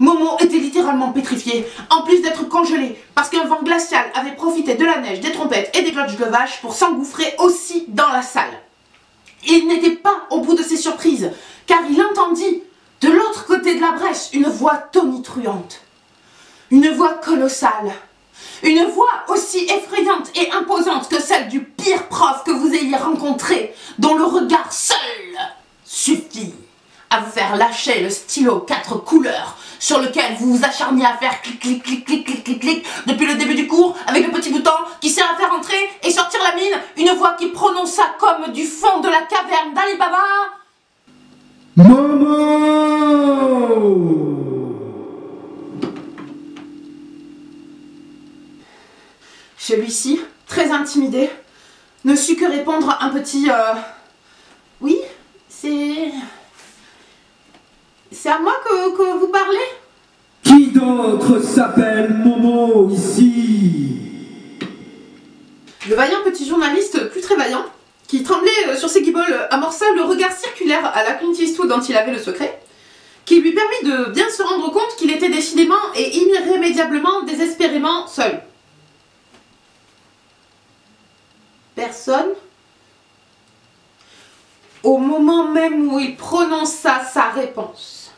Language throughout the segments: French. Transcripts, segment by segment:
Momo était littéralement pétrifié, en plus d'être congelé, parce qu'un vent glacial avait profité de la neige, des trompettes et des cloches de vache pour s'engouffrer aussi dans la salle. Il n'était pas au bout de ses surprises, car il entendit, de l'autre côté de la brèche, une voix tonitruante. Une voix colossale. Une voix aussi effrayante et imposante que celle du pire prof que vous ayez rencontré, dont le regard seul suffit à vous faire lâcher le stylo 4 couleurs sur lequel vous vous acharniez à faire clic, clic, clic, clic, clic, clic, clic depuis le début du cours avec le petit bouton qui sert à faire entrer et sortir la mine. Une voix qui prononça comme du fond de la caverne d'Ali Baba: Momo! Celui-ci, très intimidé, ne sut que répondre un petit oui, c'est à moi que vous parlez? Qui d'autre s'appelle Momo ici? Le vaillant petit journaliste, plus très vaillant, qui tremblait sur ses guiboles, amorça le regard circulaire à la Clint Eastwood dont il avait le secret, qui lui permit de bien se rendre compte qu'il était décidément et irrémédiablement, désespérément seul. Personne. Au moment même où il prononça sa réponse,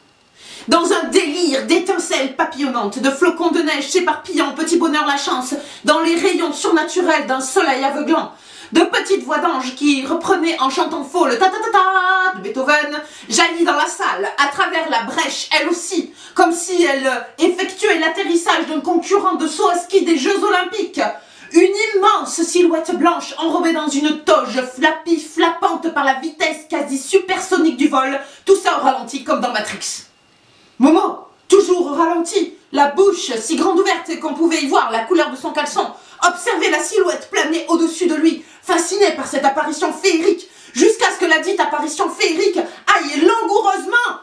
dans un délire d'étincelles papillonnantes, de flocons de neige s'éparpillant au petit bonheur la chance, dans les rayons surnaturels d'un soleil aveuglant, de petites voix d'anges qui reprenaient en chantant faux le ta-ta-ta-ta de Beethoven, jaillit dans la salle, à travers la brèche, elle aussi, comme si elle effectuait l'atterrissage d'un concurrent de saut à ski des Jeux Olympiques. Une immense silhouette blanche enrobée dans une toge flappie, flappante par la vitesse quasi supersonique du vol, tout ça au ralenti comme dans Matrix. Momo, toujours au ralenti, la bouche si grande ouverte qu'on pouvait y voir la couleur de son caleçon, observait la silhouette planer au-dessus de lui, fasciné par cette apparition féerique, jusqu'à ce que la dite apparition féerique aille langoureusement,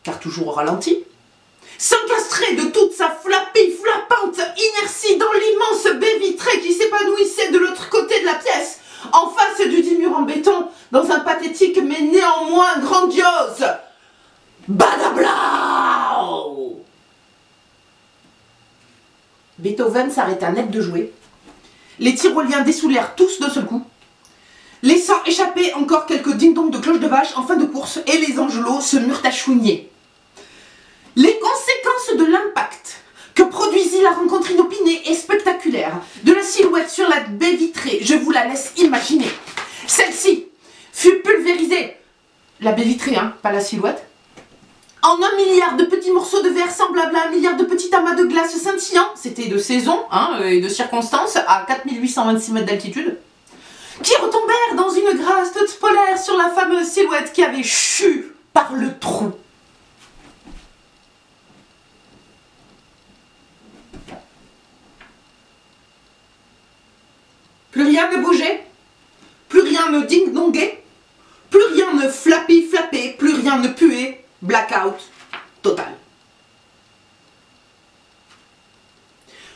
car toujours au ralenti, s'encastrer de toute sa flappante inertie dans l'immense baie vitrée qui s'épanouissait de l'autre côté de la pièce, en face du dit mur en béton, dans un pathétique mais néanmoins grandiose Badablau. Beethoven s'arrêta net de jouer. Les tyroliens dessoulèrent tous d'un seul coup, laissant échapper encore quelques ding-dong de cloches de vache en fin de course, et les angelots se mirent à chouigner. Les conséquences de l'impact que produisit la rencontre inopinée et spectaculaire de la silhouette sur la baie vitrée, je vous la laisse imaginer. Celle-ci fut pulvérisée, la baie vitrée, hein, pas la silhouette, en 1 milliard de petits morceaux de verre semblables à 1 milliard de petits amas de glace scintillants, c'était de saison et de circonstances, à 4826 mètres d'altitude, qui retombèrent dans une grasse toute polaire sur la fameuse silhouette qui avait chu par le trou. Plus rien ne bougeait, plus rien ne ding-dongait, plus rien ne flappait, plus rien ne puait, blackout total.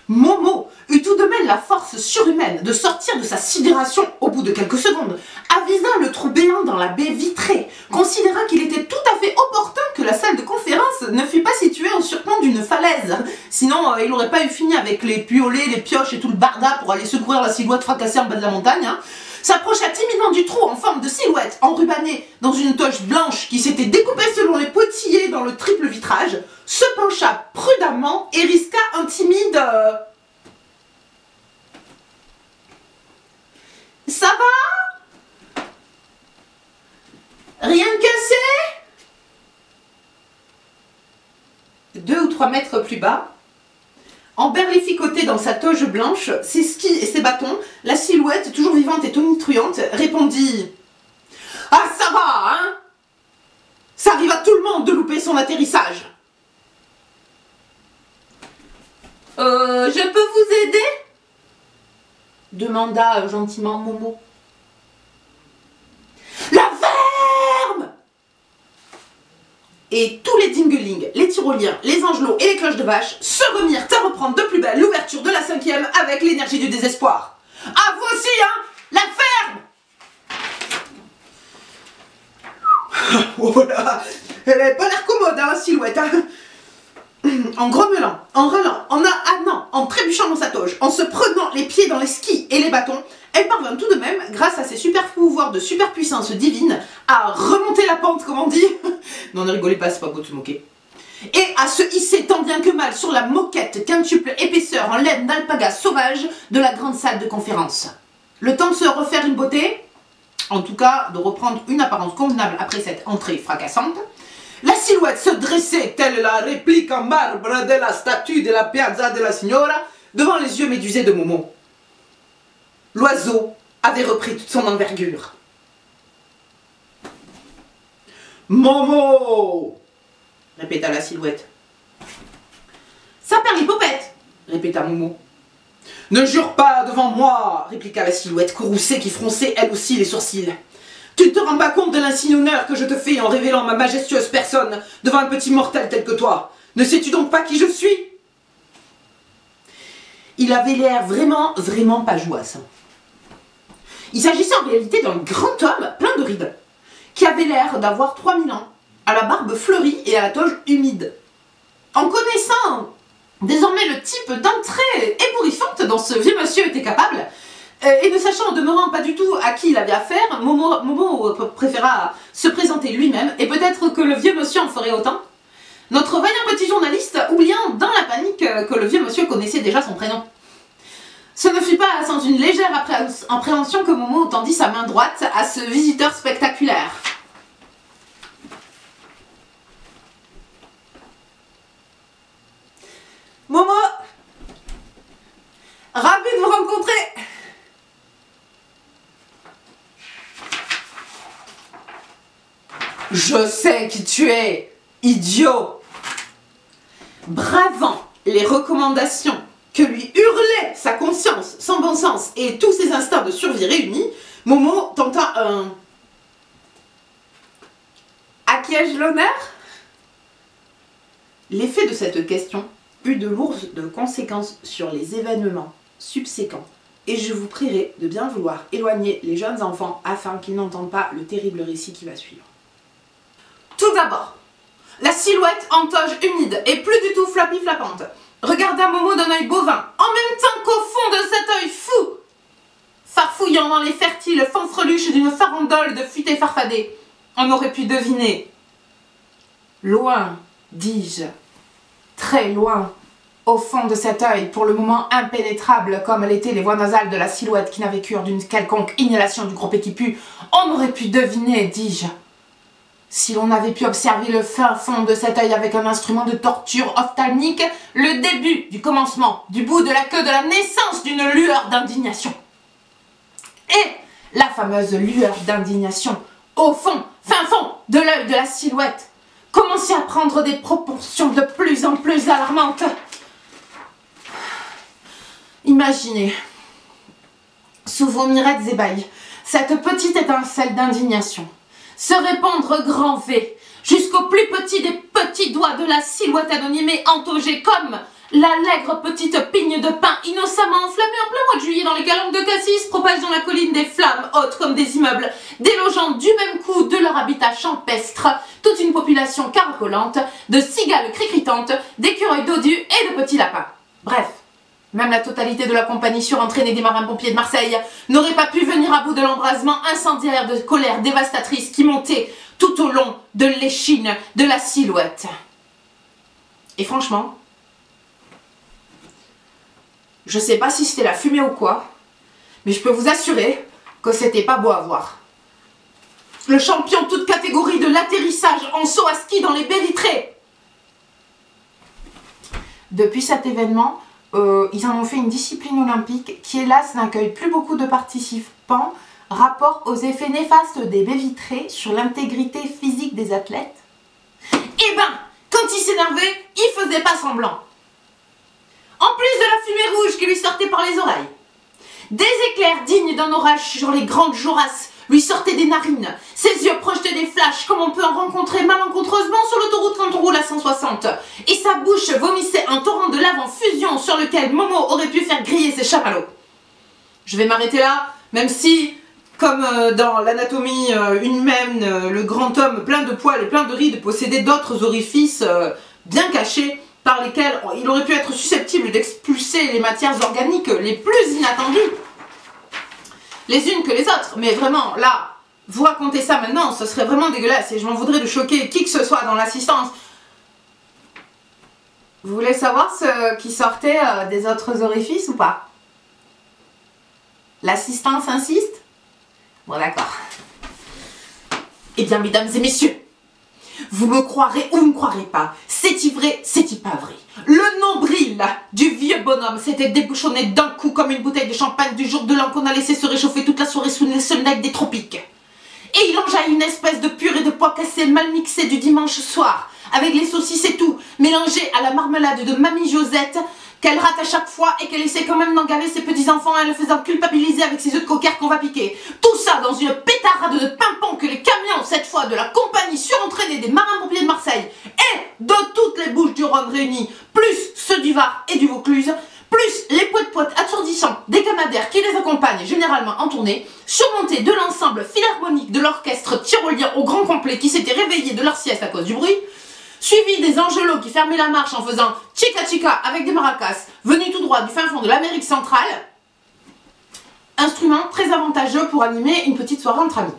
Momo eut tout de même la force surhumaine de sortir de sa sidération au bout de quelques secondes, avisa le trou béant dans la baie vitrée, considéra qu'il était tout à fait opportun que la salle de conférence ne fût pas située en surplomb d'une falaise, sinon il n'aurait pas eu fini avec les piolets, les pioches et tout le barda pour aller secourir la silhouette fracassée en bas de la montagne, s'approcha timidement du trou en forme de silhouette enrubanné dans une toche blanche qui s'était découpée selon les pointillés dans le triple vitrage, se pencha prudemment et risqua un timide Ça va? Rien de cassé? 2 ou 3 mètres plus bas, emberlificoté dans sa toge blanche, ses skis et ses bâtons, la silhouette, toujours vivante et tonitruante, répondit: Ah, ça va, hein? Ça arrive à tout le monde de louper son atterrissage. Je peux vous aider? Demanda gentiment Momo. La ferme! Et tous les dinguelings, les tyroliens, les angelots et les cloches de vache se remirent à reprendre de plus belle l'ouverture de la 5e avec l'énergie du désespoir. À vous aussi, hein? La ferme! Oh là, elle avait pas l'air commode, hein, la silhouette, hein. en grommelant, en râlant, en trébuchant dans sa toge, en se prenant les pieds dans les skis et les bâtons, elle parvint tout de même, grâce à ses super pouvoirs de superpuissance divine, à remonter la pente, comme on dit. Non, ne rigolez pas, c'est pas beau de se moquer. Et à se hisser tant bien que mal sur la moquette quintuple épaisseur en laine d'alpaga sauvage de la grande salle de conférence. Le temps de se refaire une beauté, en tout cas de reprendre une apparence convenable après cette entrée fracassante. La silhouette se dressait telle la réplique en marbre de la statue de la Piazza della Signora devant les yeux médusés de Momo. L'oiseau avait repris toute son envergure. « Momo !» répéta la silhouette. « Ça perd l'hypopète !» répéta Momo. « Ne jure pas devant moi !» répliqua la silhouette courroucée qui fronçait elle aussi les sourcils. « Tu ne te rends pas compte de l'insigne honneur que je te fais en révélant ma majestueuse personne devant un petit mortel tel que toi. Ne sais-tu donc pas qui je suis ?» Il avait l'air vraiment pas jouasse. Il s'agissait en réalité d'un grand homme plein de rides, qui avait l'air d'avoir 3000 ans, à la barbe fleurie et à la toge humide. En connaissant désormais le type d'entrée ébouriffante dont ce vieux monsieur était capable, et ne sachant en demeurant pas du tout à qui il avait affaire, Momo préféra se présenter lui-même, et peut-être que le vieux monsieur en ferait autant. Notre vaillant petit journaliste, oubliant dans la panique que le vieux monsieur connaissait déjà son prénom. Ce ne fut pas sans une légère appréhension que Momo tendit sa main droite à ce visiteur spectaculaire. Momo, ravi de vous rencontrer. Je sais qui tu es, idiot. Bravant les recommandations que lui hurlait sa conscience, son bon sens et tous ses instincts de survie réunis, Momo tenta un... À qui ai-je l'honneur? L'effet de cette question eut de lourdes conséquences sur les événements subséquents, et je vous prierai de bien vouloir éloigner les jeunes enfants afin qu'ils n'entendent pas le terrible récit qui va suivre. Tout d'abord, la silhouette en toge humide et plus du tout flappante regarda Momo d'un œil bovin, en même temps qu'au fond de cet œil fou, farfouillant dans les fertiles fanfreluches d'une farandole de futé farfadé, on aurait pu deviner. Loin, dis-je, très loin, au fond de cet œil, pour le moment impénétrable comme l'étaient les voies nasales de la silhouette qui n'avait cure d'une quelconque inhalation du gros équipu, on aurait pu deviner, dis-je. Si l'on avait pu observer le fin fond de cet œil avec un instrument de torture ophtalmique, le début du commencement, du bout de la queue de la naissance d'une lueur d'indignation. Et la fameuse lueur d'indignation, au fond, fin fond de l'œil de la silhouette, commençait à prendre des proportions de plus en plus alarmantes. Imaginez, sous vos mirettes ébahis, cette petite étincelle d'indignation se répandre grand V jusqu'au plus petit des petits doigts de la silhouette anonymée entogée comme l'allègre petite pigne de pain innocemment enflammée en plein mois de juillet dans les calanques de cassis propagent dans la colline des flammes hautes comme des immeubles, délogeant du même coup de leur habitat champestre toute une population caracolante de cigales cricritantes, d'écureuils dodus et de petits lapins. Bref, même la totalité de la compagnie surentraînée des marins-pompiers de Marseille n'aurait pas pu venir à bout de l'embrasement incendiaire de colère dévastatrice qui montait tout au long de l'échine de la silhouette. Et franchement, je sais pas si c'était la fumée ou quoi, mais je peux vous assurer que c'était pas beau à voir. Le champion toute catégorie de l'atterrissage en saut à ski dans les baies vitrées. Depuis cet événement, ils en ont fait une discipline olympique qui, hélas, n'accueille plus beaucoup de participants, rapport aux effets néfastes des baies vitrées sur l'intégrité physique des athlètes. Eh ben, quand il s'énervait, il faisait pas semblant. En plus de la fumée rouge qui lui sortait par les oreilles, des éclairs dignes d'un orage sur les grandes jorasses lui sortaient des narines, ses yeux projetaient des flashs comme on peut en rencontrer malencontreusement sur l'autoroute quand on roule à 160, et sa bouche vomissait un torrent de lave en fusion sur lequel Momo aurait pu faire griller ses chamallows. Je vais m'arrêter là, même si, comme dans l'anatomie humaine, le grand homme plein de poils et plein de rides possédait d'autres orifices bien cachés, par lesquels il aurait pu être susceptible d'expulser les matières organiques les plus inattendues, les unes que les autres. Mais vraiment, là, vous racontez ça maintenant, ce serait vraiment dégueulasse et je m'en voudrais de choquer qui que ce soit dans l'assistance. Vous voulez savoir ce qui sortait des autres orifices ou pas? L'assistance insiste? Bon, d'accord. Eh bien, mesdames et messieurs, vous me croirez ou vous ne me croirez pas, c'est-il vrai, c'est-il pas vrai? Le nombril du vieux bonhomme s'était débouchonné d'un coup comme une bouteille de champagne du jour de l'an qu'on a laissé se réchauffer toute la soirée sous le soleil des tropiques. Et il en jaillit une espèce de purée de pois cassés mal mixée du dimanche soir, avec les saucisses et tout, mélangée à la marmelade de Mamie Josette, qu'elle rate à chaque fois et qu'elle essaie quand même d'engaver ses petits-enfants en le faisant culpabiliser avec ses œufs de coquère qu'on va piquer. Tout ça dans une pétarade de pimpon que les camions, cette fois de la compagnie surentraînée des marins-pompiers de Marseille et de toutes les Bouches-du-Rhône réunies, plus ceux du Var et du Vaucluse, plus les poètes assourdissants des canadaires qui les accompagnent généralement en tournée, surmontés de l'ensemble philharmonique de l'orchestre tyrolien au grand complet qui s'était réveillé de leur sieste à cause du bruit, suivi des angelots qui fermaient la marche en faisant chica chica avec des maracas, venus tout droit du fin fond de l'Amérique centrale, instrument très avantageux pour animer une petite soirée entre amis.